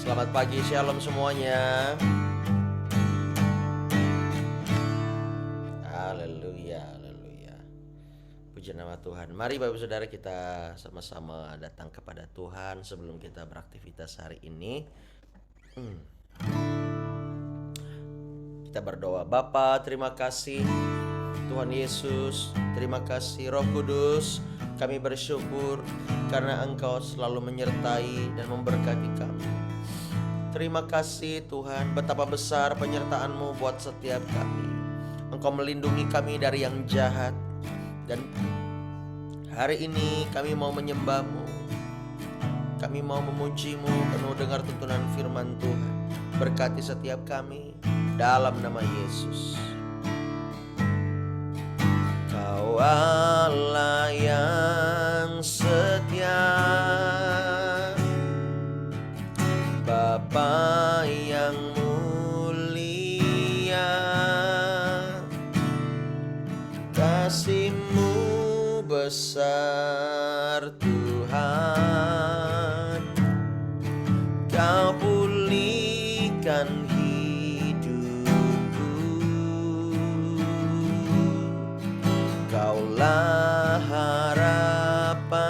Selamat pagi, shalom semuanya. Haleluya, haleluya. Puji nama Tuhan. Mari Bapak Saudara kita sama-sama datang kepada Tuhan sebelum kita beraktivitas hari ini. Kita berdoa. Bapa, terima kasih Tuhan Yesus, terima kasih Roh Kudus. Kami bersyukur karena Engkau selalu menyertai dan memberkati kami. Terima kasih Tuhan, betapa besar penyertaan-Mu buat setiap kami. Engkau melindungi kami dari yang jahat. Dan hari ini kami mau menyembah-Mu, kami mau memuji-Mu penuh dengar tuntunan firman Tuhan. Berkati setiap kami dalam nama Yesus. Kau Allah yang setia, Bapa yang mulia, kasih-Mu besar Tuhan. Kau pulihkan hidupku, Kaulah harapanku.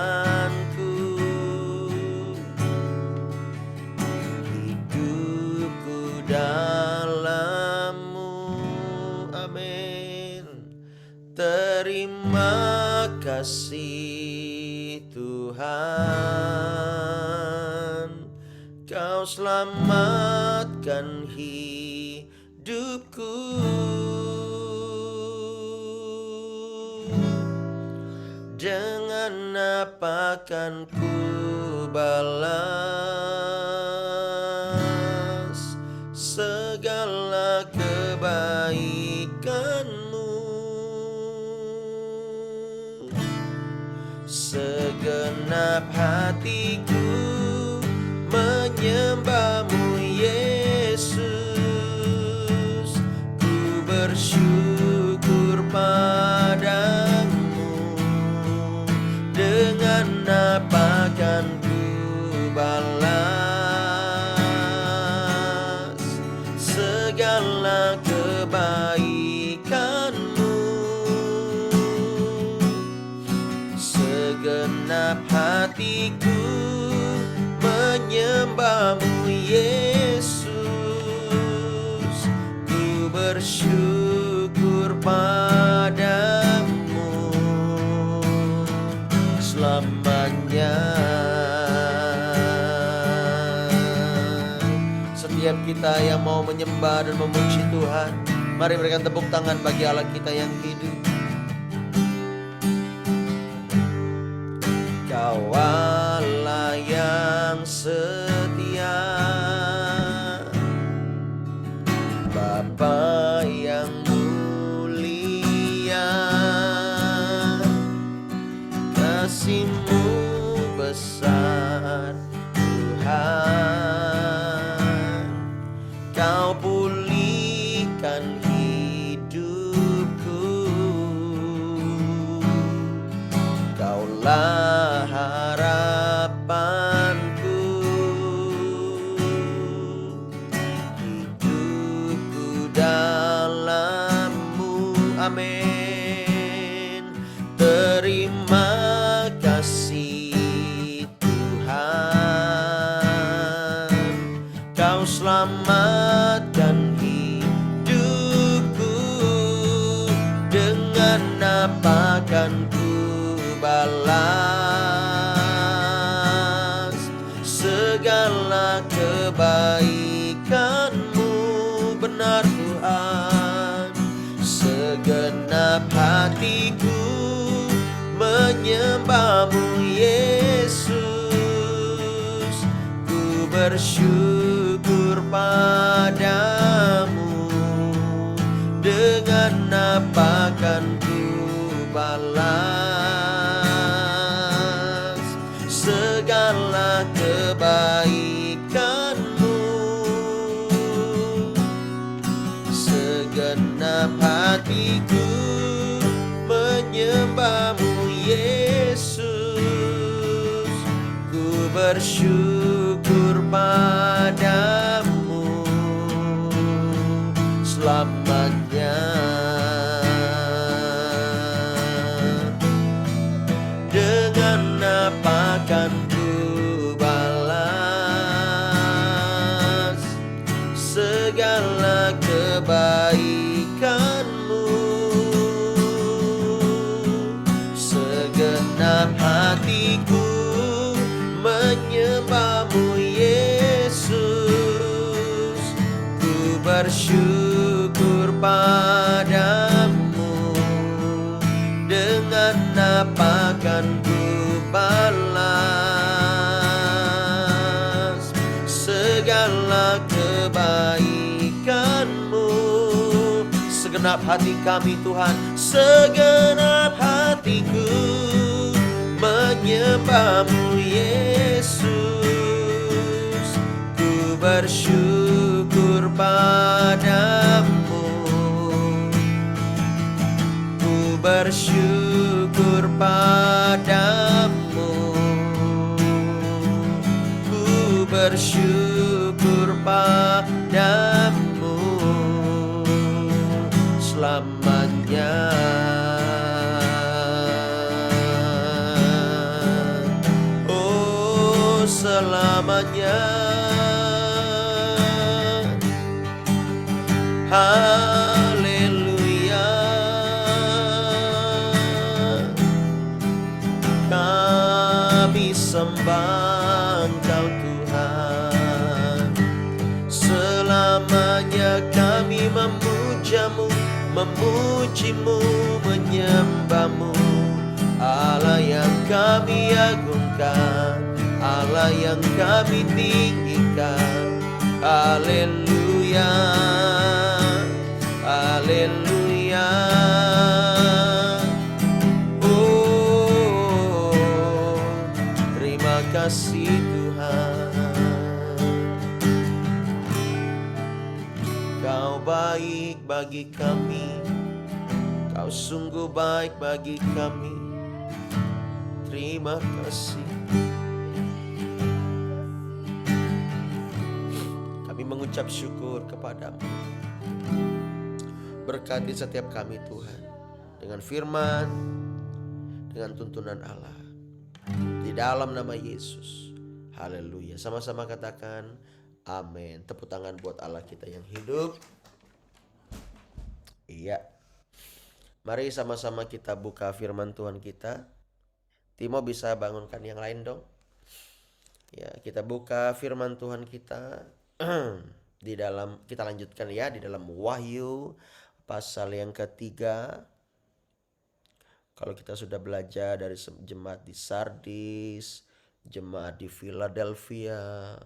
Hidupku dalam-Mu, amin. Terima kasih Tuhan, Kau selamatkan hidupku. Dengan apa kan ku balas segala kebaikan-Mu? Segenap hatiku menyembah-Mu Yesus. Ku bersyukur padamu. Dengan apa kan ku balas segala kebaikan-Mu? Segenap hatiku menyembah-Mu Yesus. Ku bersyukur padamu selamanya. Setiap kita yang mau menyembah dan memuji Tuhan, mari berikan tepuk tangan bagi Allah kita yang hidup. Kau Allah yang setia, Bapa yang mulia, kasih-Mu besar Tuhan. Kau pulihkan hidupku, Kaulah harapanku. Hidupku dalam-Mu, amin. Terima kasih Tuhan, Kau selamatkan hidupku. Dengan apa kan ku balas segala kebaikan-Mu? Benar Tuhan, segenap hatiku menyembah-Mu Yesus. Ku bersyukur padamu. Dengan apa kan ku balas segala kebaikan-Mu? Segenap hatiku menyembah-Mu Yesus. Ku bersyukur padamu. kepadamu selamanya. Dengan apa kan ku balas segala kebaikanmu? Segenap hatiku menyembahmu Yesus, ku bersyukur padamu. Dengan apa kan ku balas segala kebaikanmu? Segenap hati kami Tuhan, segenap hatiku menyembahmu Yesus, ku bersyukur padamu, ku bersyukur padamu, ku bersyukur padamu selamanya. Oh, selamanya. Haleluya. Kami sembah Engkau Tuhan, selamanya kami memujamu, memujimu, menyembahmu. Allah yang kami agungkan, Allah yang kami tinggikan. Haleluya, haleluya. Oh, terima kasih Tuhan. Kau baik bagi kami, Kau sungguh baik bagi kami. Terima kasih. Kami mengucap syukur kepadamu. Berkati setiap kami Tuhan, dengan firman, dengan tuntunan Allah, di dalam nama Yesus. Haleluya. Sama-sama katakan amin. Tepuk tangan buat Allah kita yang hidup. Iya. Mari sama-sama kita buka firman Tuhan kita. Timo bisa bangunkan yang lain dong. Ya, kita buka firman Tuhan kita di dalam, kita lanjutkan ya, di dalam Wahyu pasal yang ketiga. Kalau kita sudah belajar dari jemaat di Sardis, jemaat di Philadelphia,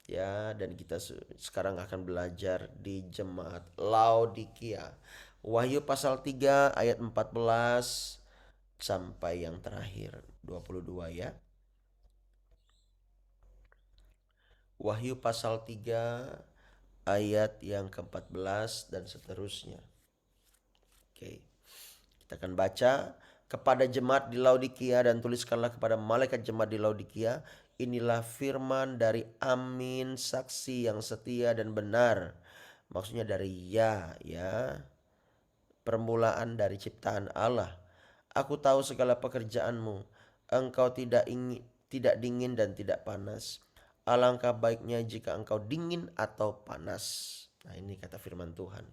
ya, dan kita sekarang akan belajar di jemaat Laodikia. Wahyu pasal 3 ayat 14 sampai yang terakhir 22 ya. Wahyu pasal 3 ayat yang ke-14 dan seterusnya. Oke. Kita akan baca. Kepada jemaat di Laodikia dan tuliskanlah kepada malaikat jemaat di Laodikia, inilah firman dari Amin, saksi yang setia dan benar. Maksudnya dari ya, permulaan dari ciptaan Allah. Aku tahu segala pekerjaanmu. Engkau tidak dingin dan tidak panas. Alangkah baiknya jika engkau dingin atau panas. Nah, ini kata firman Tuhan.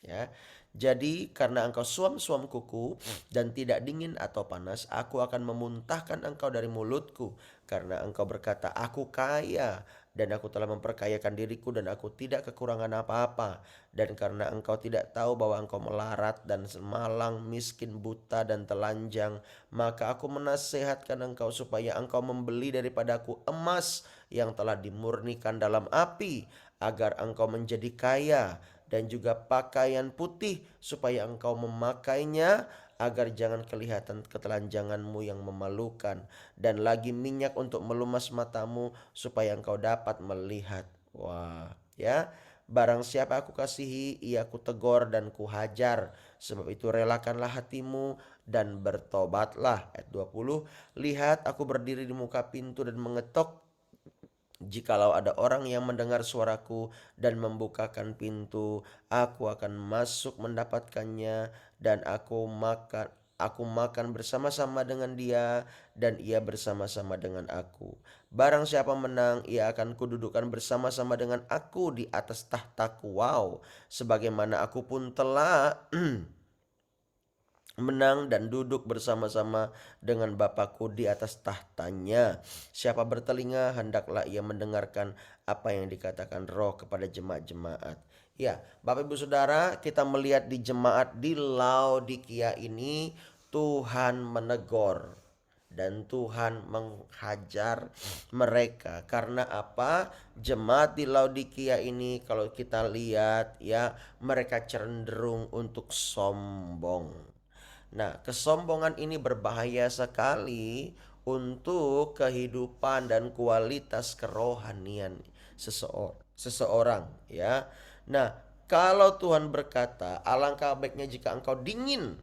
Ya. Jadi karena engkau suam-suam kuku dan tidak dingin atau panas, aku akan memuntahkan engkau dari mulutku. Karena engkau berkata, aku kaya dan aku telah memperkayakan diriku dan aku tidak kekurangan apa-apa. Dan karena engkau tidak tahu bahwa engkau melarat dan semalang, miskin, buta dan telanjang, maka aku menasehatkan engkau supaya engkau membeli daripadaku emas yang telah dimurnikan dalam api, agar engkau menjadi kaya, dan juga pakaian putih supaya engkau memakainya, agar jangan kelihatan ketelanjanganmu yang memalukan, dan lagi minyak untuk melumas matamu supaya engkau dapat melihat. Wah, ya. Barang siapa aku kasihi, ia kutegur dan kuhajar. Sebab itu relakanlah hatimu dan bertobatlah. Ayat 20. Lihat, aku berdiri di muka pintu dan mengetok. Jikalau ada orang yang mendengar suaraku dan membukakan pintu, aku akan masuk mendapatkannya dan aku makan bersama-sama dengan dia dan ia bersama-sama dengan aku. Barang siapa menang, ia akan kududukan bersama-sama dengan aku di atas tahtaku. Wow, sebagaimana aku pun telah menang dan duduk bersama-sama dengan Bapakku di atas tahtanya. Siapa bertelinga, hendaklah ia mendengarkan apa yang dikatakan Roh kepada jemaat-jemaat. Ya, Bapak Ibu Saudara, kita melihat di jemaat di Laodikia ini Tuhan menegur dan Tuhan menghajar mereka. Karena apa? Jemaat di Laodikia ini kalau kita lihat ya, mereka cenderung untuk sombong. Nah, kesombongan ini berbahaya sekali untuk kehidupan dan kualitas kerohanian seseorang ya. Nah, kalau Tuhan berkata, alangkah baiknya jika engkau dingin.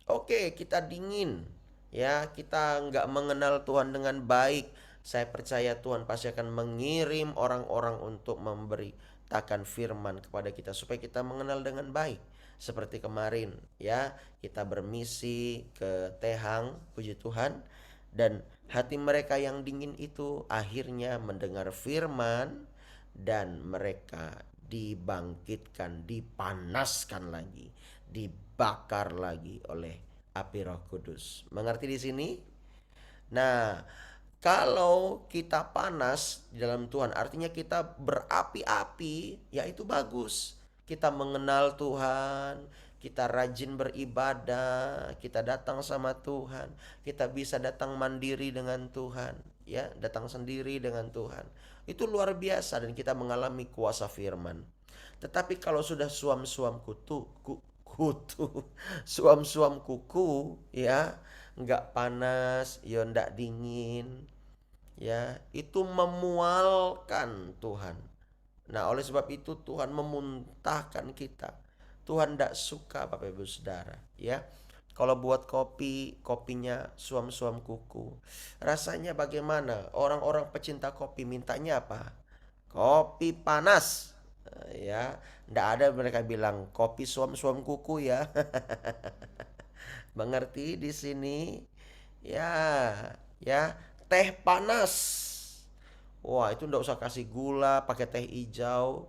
Oke, kita dingin ya, kita nggak mengenal Tuhan dengan baik. Saya percaya Tuhan pasti akan mengirim orang-orang untuk memberitakan firman kepada kita supaya kita mengenal dengan baik. Seperti kemarin ya, kita bermisi ke Tehang, puji Tuhan. Dan hati mereka yang dingin itu akhirnya mendengar firman dan mereka dibangkitkan, dipanaskan lagi, dibakar lagi oleh api Roh Kudus. Mengerti di sini? Nah, kalau kita panas di dalam Tuhan, artinya kita berapi-api, ya itu bagus. Kita mengenal Tuhan, kita rajin beribadah, kita datang sama Tuhan, kita bisa datang mandiri dengan Tuhan, ya, datang sendiri dengan Tuhan. Itu luar biasa dan kita mengalami kuasa firman. Tetapi kalau sudah suam-suam kutu, suam-suam kuku, ya, nggak panas, ya nggak dingin, ya, itu memualkan Tuhan. Nah, oleh sebab itu Tuhan memuntahkan kita. Tuhan tidak suka Bapak Ibu Saudara, ya. Kalau buat kopi, kopinya suam-suam kuku. Rasanya bagaimana? Orang-orang pecinta kopi mintanya apa? Kopi panas. Ya, ndak ada mereka bilang kopi suam-suam kuku ya. Mengerti di sini? Ya, ya, teh panas. Wah, itu ndak usah kasih gula, pakai teh hijau.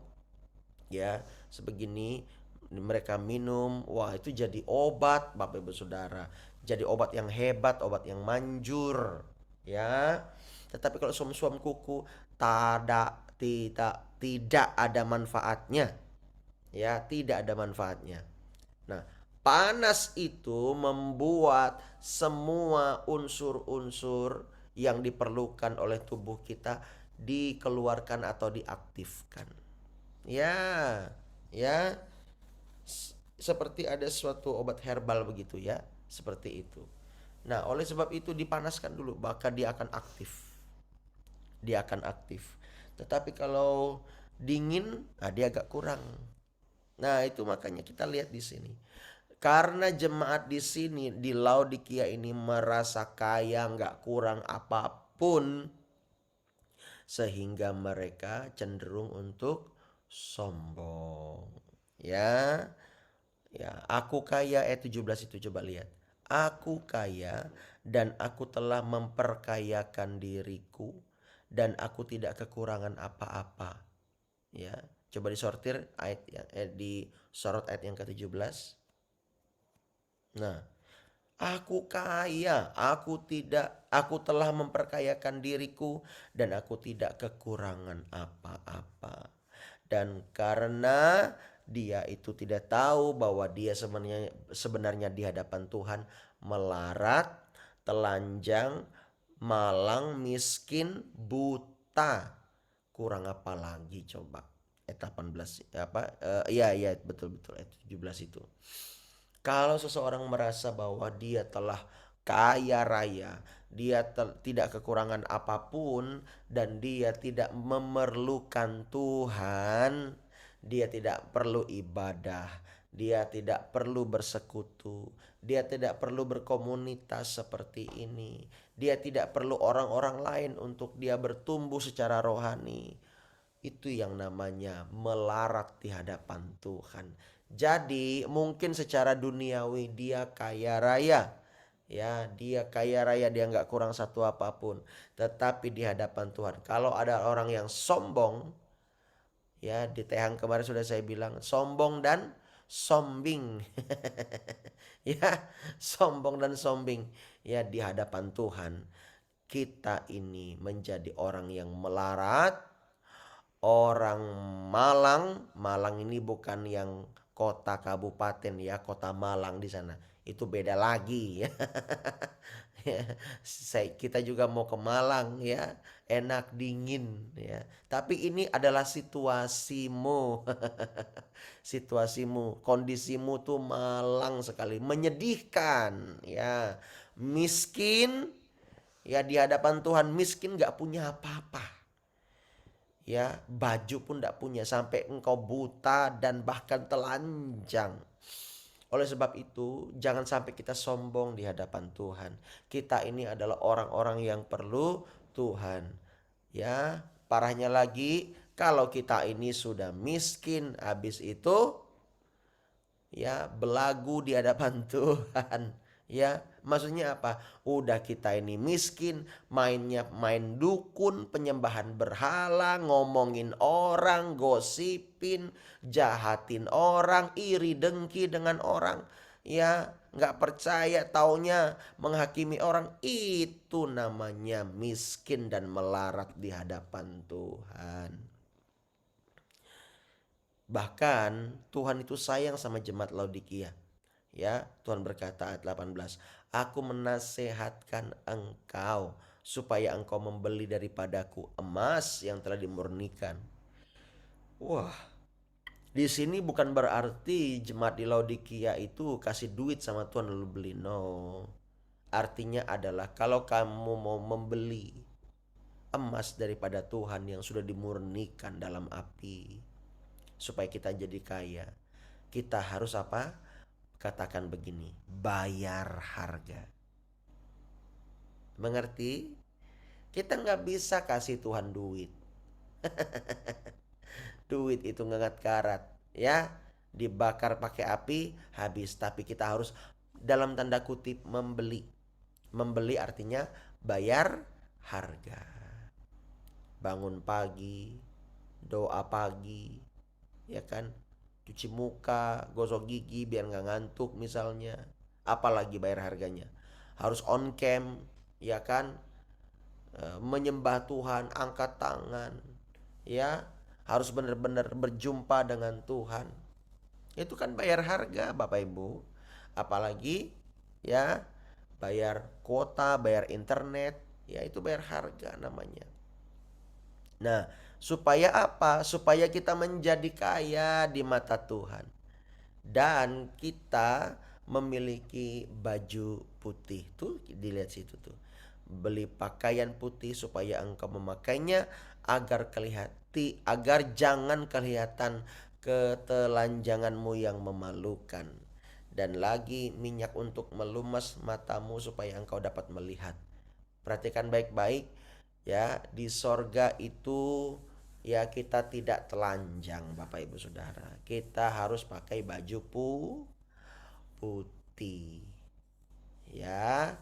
Ya, sebegini mereka minum. Wah, itu jadi obat, Bapak Ibu Saudara. Jadi obat yang hebat, obat yang manjur. Ya. Tetapi kalau suam-suam kuku tidak ada manfaatnya. Ya, tidak ada manfaatnya. Nah, panas itu membuat semua unsur-unsur yang diperlukan oleh tubuh kita dikeluarkan atau diaktifkan. Ya, ya, seperti ada suatu obat herbal begitu ya, seperti itu. Nah, oleh sebab itu dipanaskan dulu, maka dia akan aktif. Dia akan aktif. Tetapi kalau dingin, nah dia agak kurang. Nah, itu makanya kita lihat di sini. Karena jemaat di sini di Laodikia ini merasa kaya, nggak kurang apapun, sehingga mereka cenderung untuk sombong. Ya, ya, aku kaya ayat 17 itu coba lihat. Aku kaya dan aku telah memperkayakan diriku dan aku tidak kekurangan apa-apa. Ya, coba disortir ayat disorot ayat yang ke-17. Nah, aku kaya, aku telah memperkayakan diriku dan aku tidak kekurangan apa-apa. Dan karena dia itu tidak tahu bahwa dia sebenarnya di hadapan Tuhan melarat, telanjang, malang, miskin, buta. Kurang apa lagi coba? Ayat 18 apa? Iya iya betul betul ayat 17 itu. Kalau seseorang merasa bahwa dia telah kaya raya, dia tidak kekurangan apapun, dan dia tidak memerlukan Tuhan, dia tidak perlu ibadah, Dia tidak perlu bersekutu, dia tidak perlu berkomunitas seperti ini. Dia tidak perlu orang-orang lain untuk dia bertumbuh secara rohani. Itu yang namanya melarat di hadapan Tuhan. Jadi mungkin secara duniawi dia kaya raya. Ya, dia kaya raya, dia nggak kurang satu apapun. Tetapi di hadapan Tuhan, kalau ada orang yang sombong, ya di Tehang kemarin sudah saya bilang, sombong dan sombing. Ya, sombong dan sombing. Ya, di hadapan Tuhan, kita ini menjadi orang yang melarat. Orang Malang, Malang ini bukan yang kota kabupaten ya, kota Malang di sana. Itu beda lagi ya. Kita juga mau ke Malang ya, enak dingin ya. Tapi ini adalah situasimu. Situasimu, kondisimu tuh Malang sekali, menyedihkan ya. Miskin ya, di hadapan Tuhan miskin, gak punya apa-apa. Ya, baju pun tidak punya, sampai engkau buta dan bahkan telanjang. Oleh sebab itu, jangan sampai kita sombong di hadapan Tuhan. Kita ini adalah orang-orang yang perlu Tuhan. Ya, parahnya lagi, kalau kita ini sudah miskin, habis itu ya belagu di hadapan Tuhan. Ya, maksudnya apa? Udah kita ini miskin, mainnya main dukun, penyembahan berhala, ngomongin orang, gosipin, jahatin orang, iri dengki dengan orang. Ya, nggak percaya, taunya menghakimi orang. Itu namanya miskin dan melarat di hadapan Tuhan. Bahkan Tuhan itu sayang sama jemaat Laodikia. Ya, Tuhan berkata ayat 18, aku menasehatkan engkau supaya engkau membeli daripadaku emas yang telah dimurnikan. Wah, di sini bukan berarti jemaat di Laodikia itu kasih duit sama Tuhan lalu beli. No. Artinya adalah kalau kamu mau membeli emas daripada Tuhan yang sudah dimurnikan dalam api, supaya kita jadi kaya, kita harus apa? Katakan begini, bayar harga. Mengerti? Kita nggak bisa kasih Tuhan duit. Duit itu ngengat karat, ya, dibakar pakai api habis. Tapi kita harus dalam tanda kutip membeli. Membeli artinya bayar harga. Bangun pagi, doa pagi, ya kan? Cuci muka, gosok gigi biar nggak ngantuk misalnya. Apalagi bayar harganya. Harus on cam, ya kan? Menyembah Tuhan, angkat tangan, ya. Harus benar-benar berjumpa dengan Tuhan. Itu kan bayar harga, Bapak Ibu. Apalagi ya, bayar kuota, bayar internet, ya itu bayar harga namanya. Nah, supaya apa? Supaya kita menjadi kaya di mata Tuhan. Dan kita memiliki baju putih. Tuh dilihat situ tuh. Beli pakaian putih supaya engkau memakainya agar jangan kelihatan ketelanjanganmu yang memalukan. Dan lagi minyak untuk melumas matamu supaya engkau dapat melihat. Perhatikan baik-baik ya, di sorga itu ya kita tidak telanjang Bapak Ibu Saudara. Kita harus pakai baju putih. Ya,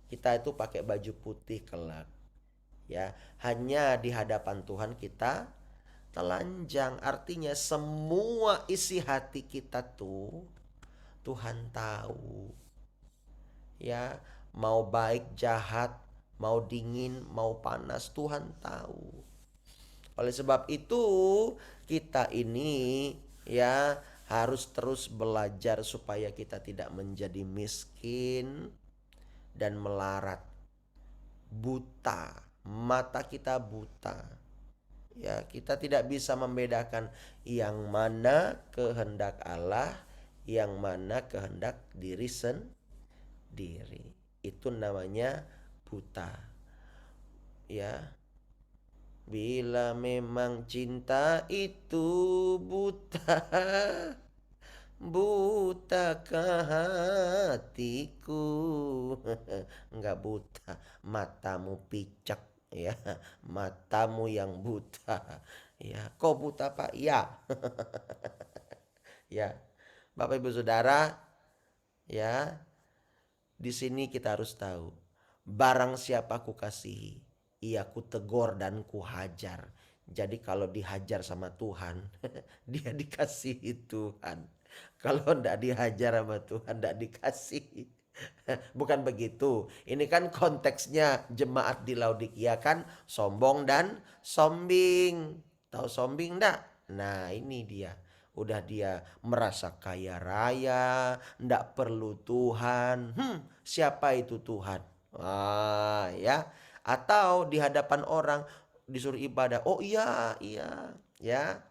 kita itu pakai baju putih kelak. Ya, hanya di hadapan Tuhan kita telanjang. Artinya semua isi hati kita tuh Tuhan tahu. Ya, mau baik jahat, mau dingin, mau panas, Tuhan tahu. Oleh sebab itu, kita ini ya harus terus belajar supaya kita tidak menjadi miskin dan melarat. Buta, mata kita buta. Ya, kita tidak bisa membedakan yang mana kehendak Allah, yang mana kehendak diri sendiri. Itu namanya buta. Ya. Bila memang cinta itu buta, butakah hatiku? Enggak buta, matamu picak ya, matamu yang buta. Ya, kok buta Pak? Ya, ya. Bapak Ibu Saudara, ya, di sini kita harus tahu, barang siapa ku kasihi, ia ku tegur dan ku hajar. Jadi kalau dihajar sama Tuhan, dia dikasihi Tuhan. Kalau ndak dihajar sama Tuhan, ndak dikasihi. Bukan begitu. Ini kan konteksnya jemaat di Laodikia kan sombong dan sombing. Tahu sombing ndak? Nah ini dia. Udah dia merasa kaya raya, ndak perlu Tuhan. Siapa itu Tuhan? Ya. Atau di hadapan orang disuruh ibadah. Oh iya, iya, ya.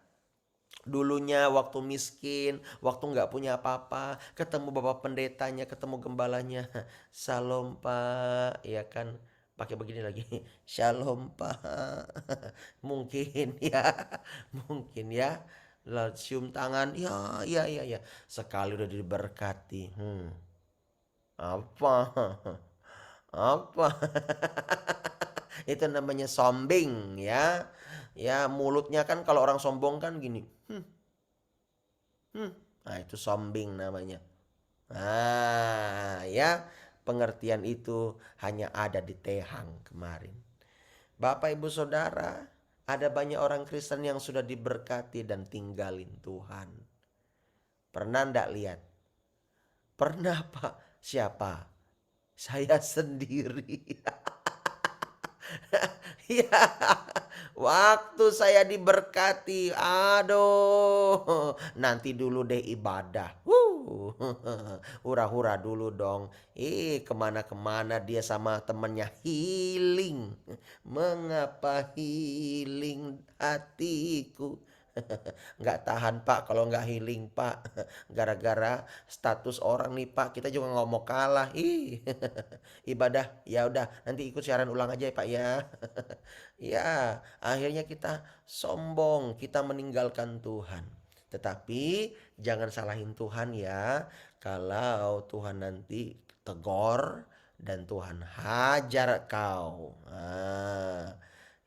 Dulunya waktu miskin, waktu nggak punya apa-apa, ketemu bapak pendetanya, ketemu gembalanya, "Shalom Pak," ya kan, pakai begini lagi, "Shalom Pak." Mungkin ya, mungkin ya, lalu cium tangan, ya, ya, ya, ya, sekali udah diberkati, apa, apa, itu namanya sombing ya, ya mulutnya kan kalau orang sombong kan gini, nah itu sombing namanya. Nah, ya, pengertian itu hanya ada di Tehang kemarin. Bapak Ibu Saudara, ada banyak orang Kristen yang sudah diberkati dan tinggalin Tuhan. Pernah ndak lihat? Pernah Pak. Siapa? Saya sendiri. Ya, waktu saya diberkati, aduh, nanti dulu deh ibadah. Hura-hura dulu dong. Kemana-kemana dia sama temennya healing. Mengapa healing hatiku? Nggak tahan Pak kalau nggak healing Pak. Gara-gara status orang nih Pak, kita juga nggak mau kalah. Ibadah ya udah nanti ikut siaran ulang aja ya Pak ya. Ya, akhirnya kita sombong, kita meninggalkan Tuhan. Tetapi jangan salahin Tuhan ya. Kalau Tuhan nanti tegor dan Tuhan hajar kau.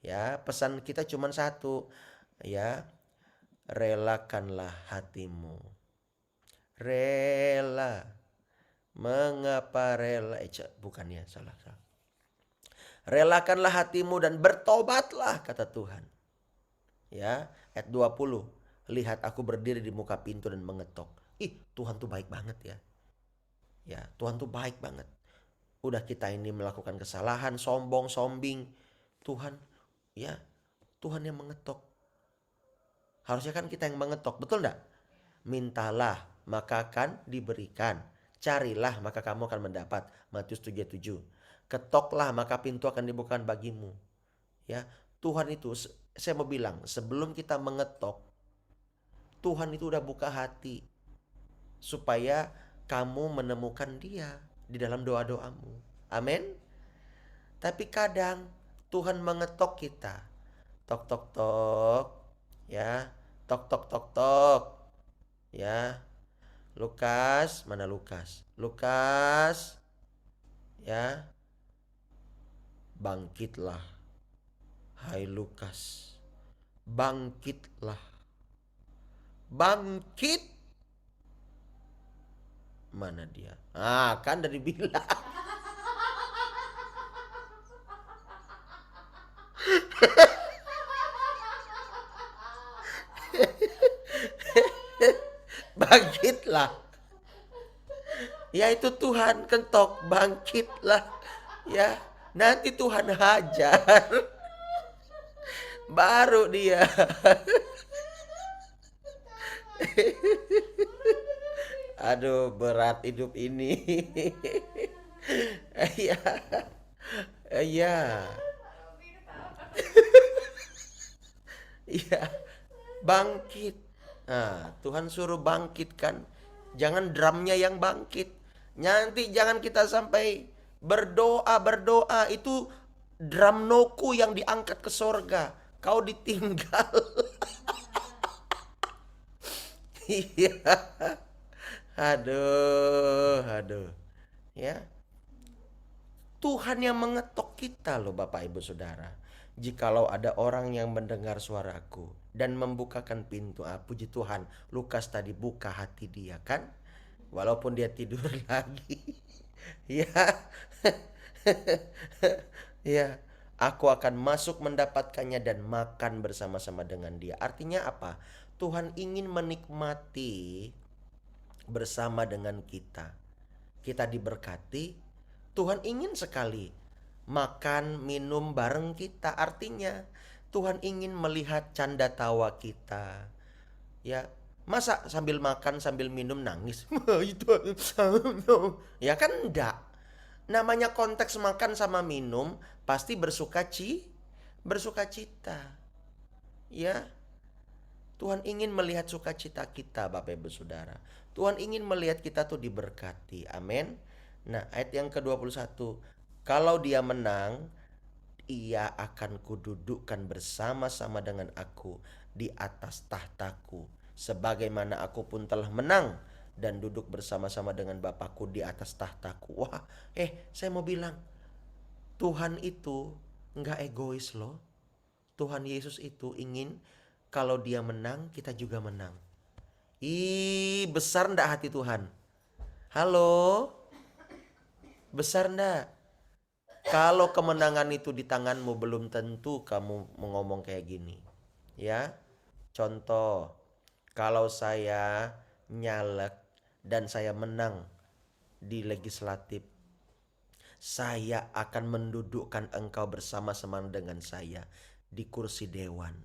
Ya, pesan kita cuma satu, ya. Relakanlah hatimu. Rela. Mengapa rela? Bukan ya, salah. Relakanlah hatimu dan bertobatlah, kata Tuhan. Ya, ayat 20. Lihat aku berdiri di muka pintu dan mengetok. Tuhan tuh baik banget ya. Ya, Tuhan tuh baik banget. Udah kita ini melakukan kesalahan, sombong, sombing. Tuhan, ya, Tuhan yang mengetok. Harusnya kan kita yang mengetok, betul enggak? Mintalah, maka akan diberikan. Carilah, maka kamu akan mendapat. Matius 7:7. Ketoklah, maka pintu akan dibukakan bagimu. Ya, Tuhan itu, saya mau bilang, sebelum kita mengetok, Tuhan itu udah buka hati supaya kamu menemukan Dia di dalam doa-doamu. Amin. Tapi kadang Tuhan mengetok kita. Tok tok tok. Ya, tok tok tok tok. Ya. Lukas, mana Lukas? Lukas. Ya. Bangkitlah. Hai Lukas. Bangkitlah. Bangkit. Mana dia? Kan dari bilang. Bangkitlah. Ya itu Tuhan kentok, bangkitlah. Ya, nanti Tuhan hajar. Baru dia. Aduh, berat hidup ini. Iya. Iya. Iya. Bangkit. Nah, Tuhan suruh bangkitkan. Jangan drumnya yang bangkit. Nanti jangan kita sampai berdoa itu drum noku yang diangkat ke sorga. Kau ditinggal. Iya. Aduh, aduh. Ya, Tuhan yang mengetok kita loh Bapak Ibu Saudara. Jikalau ada orang yang mendengar suaraku dan membukakan pintu, puji Tuhan, Lukas tadi buka hati dia kan? Walaupun dia tidur lagi. Ya, ya, aku akan masuk mendapatkannya dan makan bersama-sama dengan dia. Artinya apa? Tuhan ingin menikmati bersama dengan kita. Kita diberkati, Tuhan ingin sekali makan, minum bareng kita. Artinya Tuhan ingin melihat canda tawa kita. Ya, masa sambil makan sambil minum nangis? Itu ya kan enggak. Namanya konteks makan sama minum pasti bersuka cita. Ya, Tuhan ingin melihat sukacita kita, Bapak Ibu Saudara. Tuhan ingin melihat kita tuh diberkati. Amin. Nah, ayat yang ke-21. Kalau dia menang, ia akan kududukkan bersama-sama dengan aku di atas tahtaku. Sebagaimana aku pun telah menang dan duduk bersama-sama dengan Bapakku di atas tahtaku. Wah, saya mau bilang, Tuhan itu nggak egois loh. Tuhan Yesus itu ingin kalau dia menang, kita juga menang. Ih, besar ndak hati Tuhan? Halo, besar ndak? Kalau kemenangan itu di tanganmu, belum tentu kamu ngomong kayak gini. Ya, contoh, kalau saya nyalek dan saya menang di legislatif, saya akan mendudukkan engkau bersama-sama dengan saya di kursi dewan.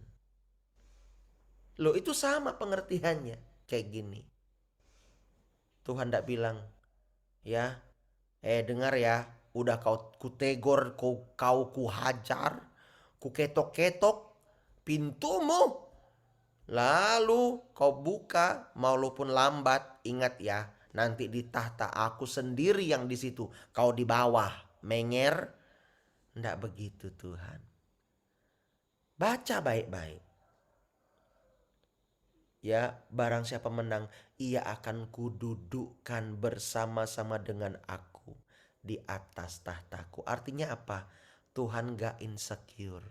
Loh, itu sama pengertiannya. Kayak gini. Tuhan tidak bilang, ya, dengar ya, udah kau kutegor, kau kuhajar, kuketok-ketok pintumu. Lalu kau buka, walaupun lambat, ingat ya, nanti di tahta aku sendiri yang di situ, kau di bawah, menger. Nggak begitu Tuhan. Baca baik-baik. Ya, barang siapa menang, ia akan kududukkan bersama-sama dengan aku di atas tahtaku. Artinya apa? Tuhan gak insecure.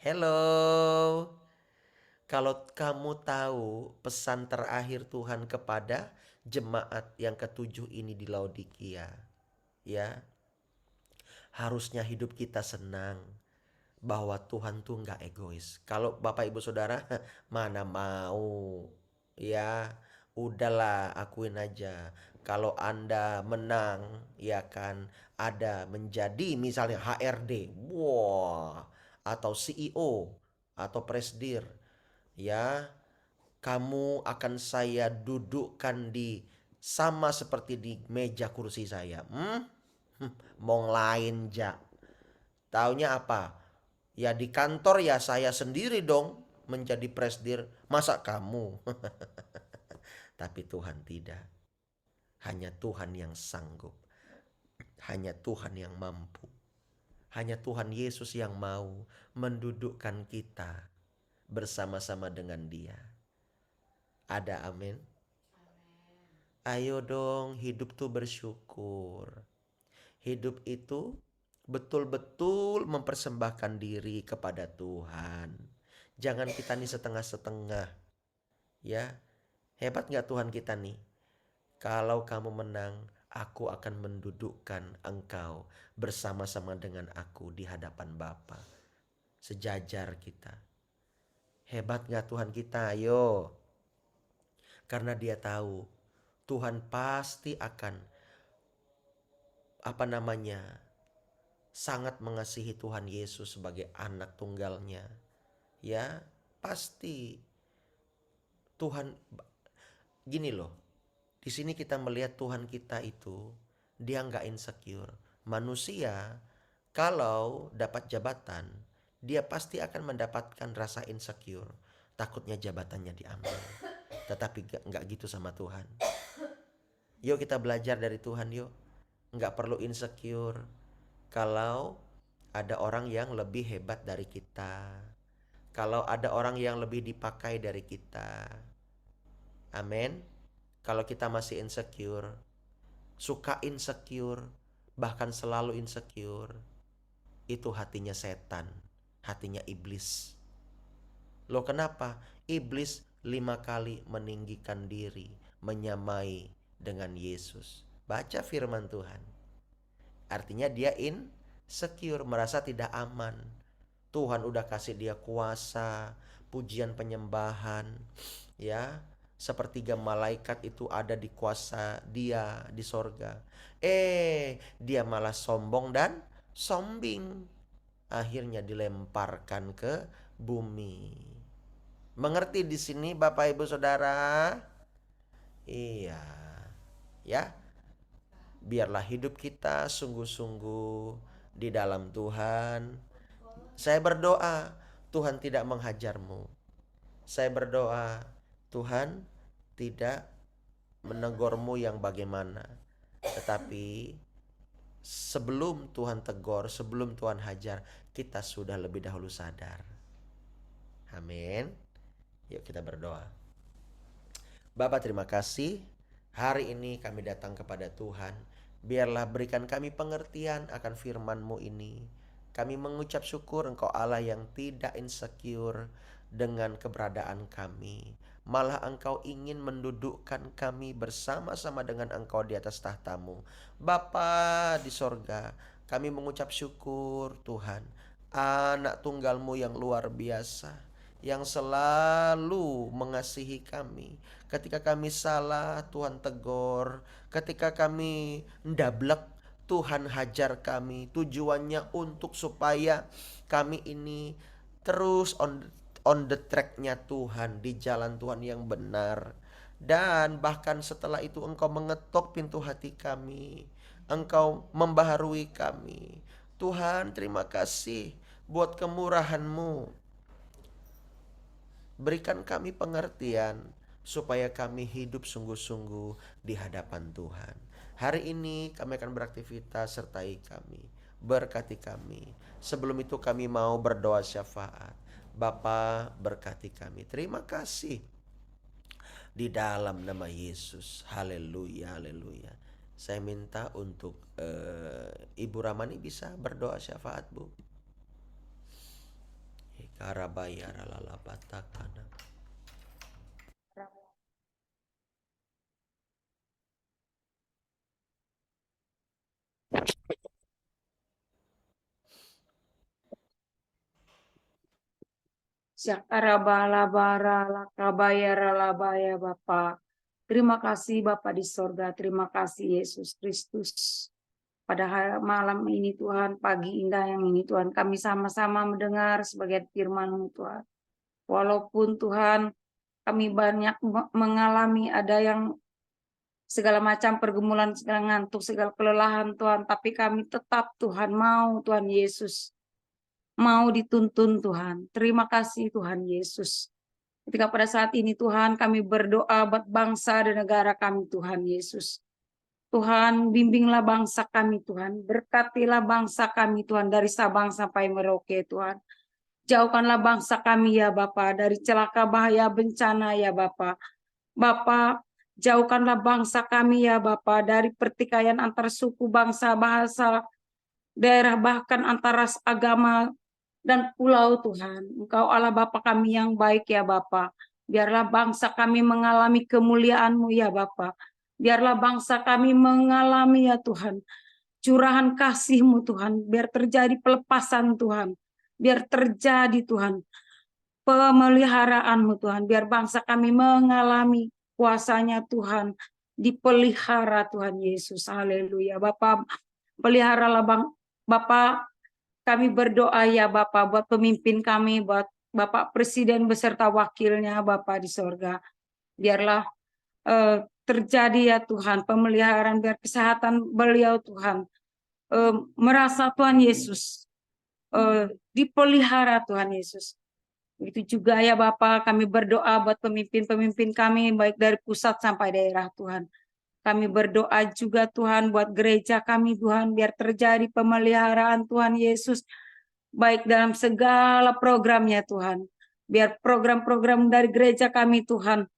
Hello. Kalau kamu tahu pesan terakhir Tuhan kepada jemaat yang ketujuh ini di Laodikia, ya, harusnya hidup kita senang bahwa Tuhan tuh nggak egois. Kalau Bapak Ibu Saudara mana mau, ya udahlah akuin aja. Kalau Anda menang, ya kan, ada menjadi misalnya HRD, wah, atau CEO atau presdir, ya, kamu akan saya dudukkan di sama seperti di meja kursi saya. Mong lain ja. Taunya apa? Ya di kantor ya saya sendiri dong menjadi presdir. Masa kamu? Tapi Tuhan tidak. Hanya Tuhan yang sanggup. Hanya Tuhan yang mampu. Hanya Tuhan Yesus yang mau mendudukkan kita bersama-sama dengan Dia. Ada amin? Ayo dong, hidup tuh bersyukur. Hidup itu betul-betul mempersembahkan diri kepada Tuhan. Jangan kita nih setengah-setengah. Ya, hebat gak Tuhan kita nih? Kalau kamu menang, aku akan mendudukkan engkau bersama-sama dengan aku di hadapan Bapa. Sejajar kita. Hebat gak Tuhan kita? Ayo. Karena dia tahu Tuhan pasti akan sangat mengasihi Tuhan Yesus sebagai anak tunggalnya. Ya, pasti Tuhan gini loh. Di sini kita melihat Tuhan kita itu dia nggak insecure. Manusia kalau dapat jabatan, dia pasti akan mendapatkan rasa insecure. Takutnya jabatannya diambil. Tetapi nggak gitu sama Tuhan. Yuk kita belajar dari Tuhan yuk. Nggak perlu insecure. Kalau ada orang yang lebih hebat dari kita. Kalau ada orang yang lebih dipakai dari kita. Amin. Kalau kita masih insecure, suka insecure, bahkan selalu insecure, itu hatinya setan, hatinya iblis. Loh kenapa? Iblis 5 kali meninggikan diri, menyamai dengan Yesus. Baca firman Tuhan. Artinya dia insecure, merasa tidak aman. Tuhan udah kasih dia kuasa, pujian penyembahan, ya. Sepertiga malaikat itu ada di kuasa dia di sorga. Dia malah sombong dan sombing. Akhirnya dilemparkan ke bumi. Mengerti di sini Bapak Ibu Saudara? Iya. Ya. Biarlah hidup kita sungguh-sungguh di dalam Tuhan. Saya berdoa Tuhan tidak menghajarmu. Saya berdoa Tuhan tidak menegurmu yang bagaimana. Tetapi sebelum Tuhan tegur, sebelum Tuhan hajar, kita sudah lebih dahulu sadar. Amin. Yuk kita berdoa. Bapa terima kasih. Hari ini kami datang kepada Tuhan. Biarlah berikan kami pengertian akan firman-Mu ini. Kami mengucap syukur Engkau Allah yang tidak insecure dengan keberadaan kami. Malah Engkau ingin mendudukkan kami bersama-sama dengan Engkau di atas tahta-Mu. Bapa di sorga, kami mengucap syukur Tuhan. Anak tunggal-Mu yang luar biasa, yang selalu mengasihi kami. Ketika kami salah, Tuhan tegur. Ketika kami ndablek, Tuhan hajar kami. Tujuannya untuk supaya kami ini terus on the track-nya Tuhan, di jalan Tuhan yang benar. Dan bahkan setelah itu Engkau mengetok pintu hati kami. Engkau membaharui kami. Tuhan terima kasih buat kemurahan-Mu. Berikan kami pengertian supaya kami hidup sungguh-sungguh di hadapan Tuhan. Hari ini kami akan beraktivitas, sertai kami, berkati kami. Sebelum itu kami mau berdoa syafaat. Bapa berkati kami. Terima kasih di dalam nama Yesus. Haleluya, haleluya. Saya minta untuk Ibu Ramani bisa berdoa syafaat, Bu. Karabayara lalabatakana. Syakarabalabara Bapa. Terima kasih Bapa di sorga, terima kasih Yesus Kristus. Pada malam ini Tuhan, pagi indah yang ini Tuhan, kami sama-sama mendengar sebagai firman-Mu Tuhan. Walaupun Tuhan kami banyak mengalami ada yang segala macam pergumulan, segala ngantuk, segala kelelahan Tuhan, tapi kami tetap Tuhan mau Tuhan Yesus, mau dituntun Tuhan. Terima kasih Tuhan Yesus. Ketika pada saat ini Tuhan kami berdoa buat bangsa dan negara kami Tuhan Yesus. Tuhan bimbinglah bangsa kami Tuhan. Berkatilah bangsa kami Tuhan dari Sabang sampai Merauke Tuhan. Jauhkanlah bangsa kami ya Bapa dari celaka bahaya bencana ya Bapa. Bapa jauhkanlah bangsa kami ya Bapa dari pertikaian antar suku, bangsa, bahasa, daerah, bahkan antar ras, agama, dan pulau Tuhan. Engkau Allah Bapa kami yang baik ya Bapa. Biarlah bangsa kami mengalami kemuliaan-Mu ya Bapa. Biarlah bangsa kami mengalami ya Tuhan curahan kasih-Mu Tuhan. Biar terjadi pelepasan Tuhan. Biar terjadi Tuhan pemeliharaan-Mu Tuhan. Biar bangsa kami mengalami kuasanya Tuhan. Dipelihara Tuhan Yesus. Haleluya. Bapa, peliharalah Bapa. Kami berdoa ya Bapak buat pemimpin kami, buat Bapak Presiden beserta wakilnya Bapak di sorga. Biarlah terjadi ya Tuhan pemeliharaan, biar kesehatan beliau Tuhan. Merasa Tuhan Yesus dipelihara Tuhan Yesus. Begitu juga ya Bapak kami berdoa buat pemimpin-pemimpin kami baik dari pusat sampai daerah Tuhan. Kami berdoa juga Tuhan buat gereja kami Tuhan, biar terjadi pemeliharaan Tuhan Yesus baik dalam segala programnya Tuhan. Biar program-program dari gereja kami Tuhan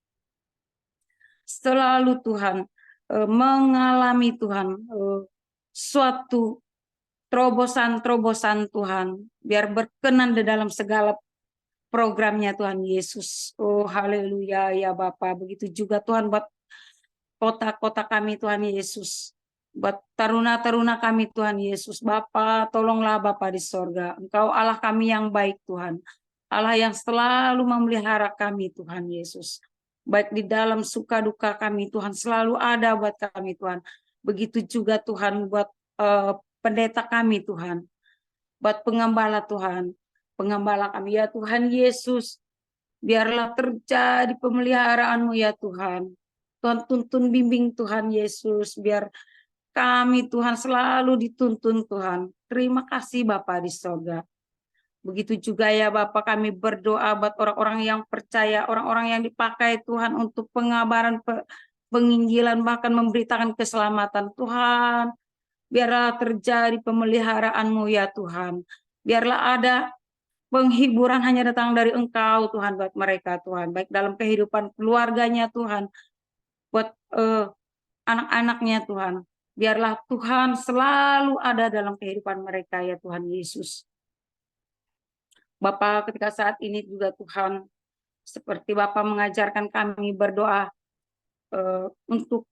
selalu Tuhan mengalami Tuhan suatu terobosan-terobosan Tuhan, biar berkenan di dalam segala programnya Tuhan Yesus. Oh haleluya ya Bapa. Begitu juga Tuhan buat kota-kota kami Tuhan Yesus. Buat taruna-taruna kami Tuhan Yesus. Bapa, tolonglah Bapa di sorga. Engkau Allah kami yang baik Tuhan. Allah yang selalu memelihara kami Tuhan Yesus. Baik di dalam suka duka kami Tuhan selalu ada buat kami Tuhan. Begitu juga Tuhan buat pendeta kami Tuhan. Buat pengembala Tuhan. Pengembala kami ya Tuhan Yesus. Biarlah terjadi pemeliharaan-Mu ya Tuhan. Tuhan tuntun bimbing Tuhan Yesus. Biar kami Tuhan selalu dituntun Tuhan. Terima kasih Bapa di sorga. Begitu juga ya Bapak kami berdoa buat orang-orang yang percaya, orang-orang yang dipakai Tuhan untuk pengabaran, penginjilan, bahkan memberitakan keselamatan Tuhan. Biarlah terjadi pemeliharaan-Mu ya Tuhan. Biarlah ada penghiburan hanya datang dari Engkau Tuhan buat mereka Tuhan. Baik dalam kehidupan keluarganya Tuhan. Buat anak-anaknya Tuhan. Biarlah Tuhan selalu ada dalam kehidupan mereka ya Tuhan Yesus. Bapak ketika saat ini juga Tuhan, seperti Bapak mengajarkan kami berdoa untuk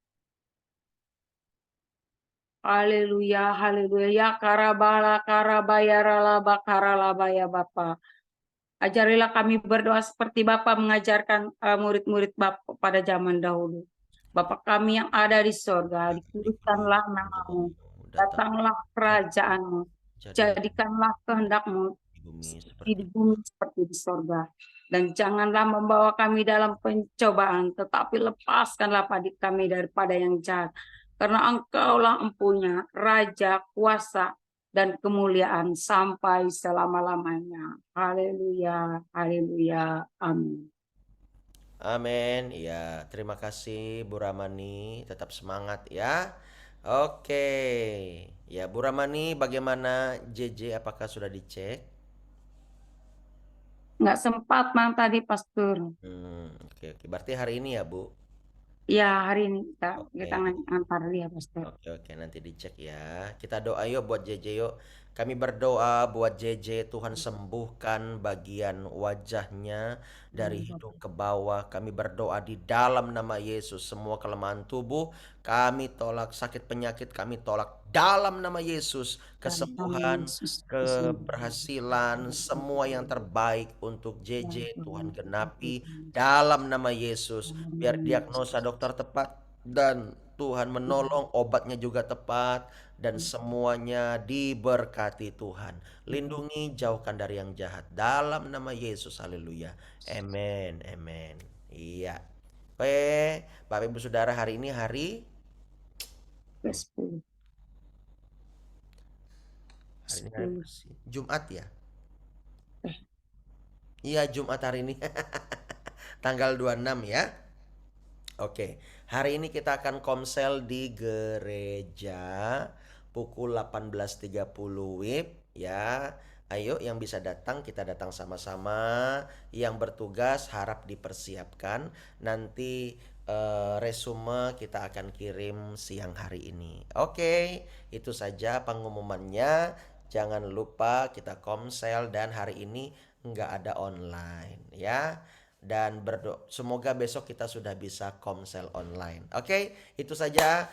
haleluya, haleluya, ya karabala, karabayarala, bakaralaba ya Bapak. Ajarilah kami berdoa seperti Bapak mengajarkan murid-murid Bapak pada zaman dahulu. Bapak kami yang ada di sorga, dikuduskanlah nama-Mu, datanglah kerajaan-Mu, Jadilah jadikanlah kehendak-Mu di bumi di seperti bumi seperti di sorga. Dan janganlah membawa kami dalam pencobaan, tetapi lepaskanlah kami daripada yang jahat. Karena Engkaulah empunya, Raja, kuasa, dan kemuliaan sampai selama-lamanya. Haleluya, haleluya, amin. Amin. Ya, terima kasih Bu Ramani. Tetap semangat ya. Oke. Ya, Bu Ramani, bagaimana JJ? Apakah sudah dicek? Nggak sempat mang tadi Pastor. Oke, oke. Berarti hari ini ya, Bu? Ya hari ini kita Oke. ngantar dia Pastor. Oke, oke, nanti dicek ya. Kita doa yuk buat JJ yuk. Kami berdoa buat JJ, Tuhan sembuhkan bagian wajahnya dari hidung ke bawah. Kami berdoa di dalam nama Yesus. Semua kelemahan tubuh kami tolak, sakit penyakit kami tolak dalam nama Yesus. Dalam nama Kesembuhan, Yesus, kesembuhan. keberhasilan, semua yang terbaik untuk Ya JJ Tuhan Tuhan, genapi dalam nama Yesus. dalam Biar nama diagnosa Yesus. dokter tepat dan Tuhan menolong, obatnya juga tepat, dan semuanya diberkati Tuhan. Lindungi, jauhkan dari yang jahat. Dalam nama Yesus, haleluya. Amen, amen. Iya. Oke, Bapak Ibu Saudara, hari ini hari Ke-10. hari ini hari apa 10. sih? Jumat ya? Eh, Iya, Jumat hari ini. Tanggal 26 ya. Oke, hari ini kita akan komsel di gereja pukul 18.30 WIB ya. Ayo yang bisa datang kita datang sama-sama. Yang bertugas harap dipersiapkan. Nanti resume kita akan kirim siang hari ini. Oke, itu saja pengumumannya. Jangan lupa kita komsel dan hari ini nggak ada online ya, dan berdoa semoga besok kita sudah bisa komsel online. Oke, itu saja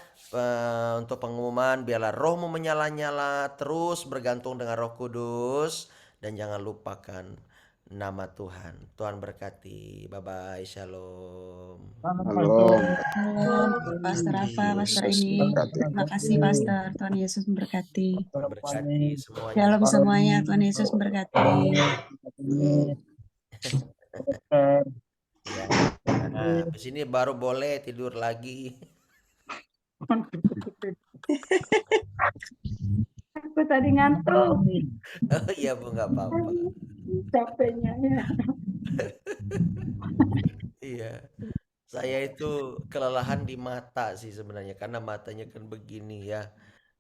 untuk pengumuman. Biarlah rohmu menyala-nyala, terus bergantung dengan Roh Kudus, dan jangan lupakan nama Tuhan. Tuhan berkati. Bye bye. Shalom. Halo, Shalom, Pastor Rafa, Pastor Yesus Eni. berkati. Terima kasih, Pastor. Tuhan Yesus memberkati. Tuhan berkati semuanya. Shalom semuanya, Tuhan Yesus memberkati. Ya. Nah, habis ini baru boleh tidur lagi. Aku tadi ngantuk. Oh iya Bu, nggak apa-apa. Capeknya ya. Iya. Saya itu kelelahan di mata sih sebenarnya, karena matanya kan begini ya.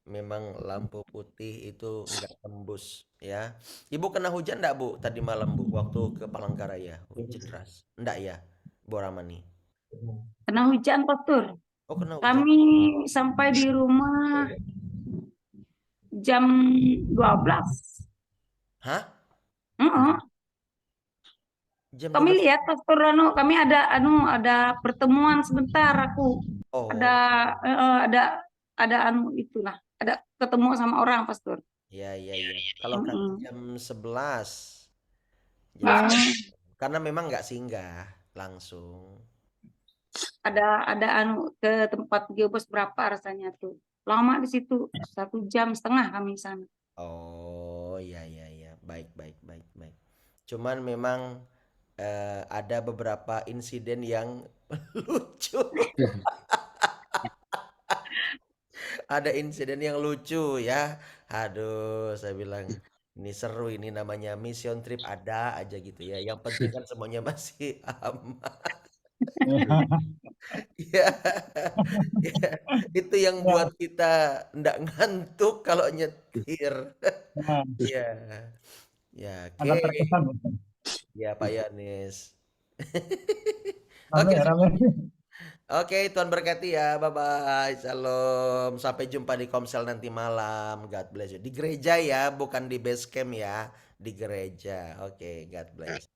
Memang lampu putih itu nggak tembus ya. Ibu kena hujan enggak Bu tadi malam Bu waktu ke Palangkaraya? Hujan deras. Enggak ya, Bu Ramani? Kena hujan, Pastor. Oh, kena hujan. Kami sampai di rumah jam 12. Hah? Heeh. Jam Kami 12? lihat Pastor kami ada pertemuan sebentar aku. Ada Oh, ada itulah, ada ketemu sama orang Pastor. iya, iya, iya. Kalau kami Mm-mm. jam 11. Jam Oh, 11. Karena memang nggak singgah langsung. ada ke tempat geobus berapa rasanya tuh. Lama di situ, 1,5 jam kami di sana. Oh, iya, iya, iya. Baik, baik, baik, baik. Cuman memang ada beberapa insiden yang lucu. Ada insiden yang lucu ya. Aduh, saya bilang ini seru, ini namanya mission trip, ada aja gitu ya. Yang penting kan semuanya masih aman. Ya, ya. Itu yang Ya, buat kita ndak ngantuk kalau nyetir. nah, Ya, ya, oke. agak terkesan. Ya, Pak Yonis. Rame, Oke, rame. oke, Tuhan berkati ya. Bye bye. Shalom. Sampai jumpa di Komsel nanti malam. God bless you. Di gereja ya, bukan di base camp ya. Di gereja. Oke, God bless.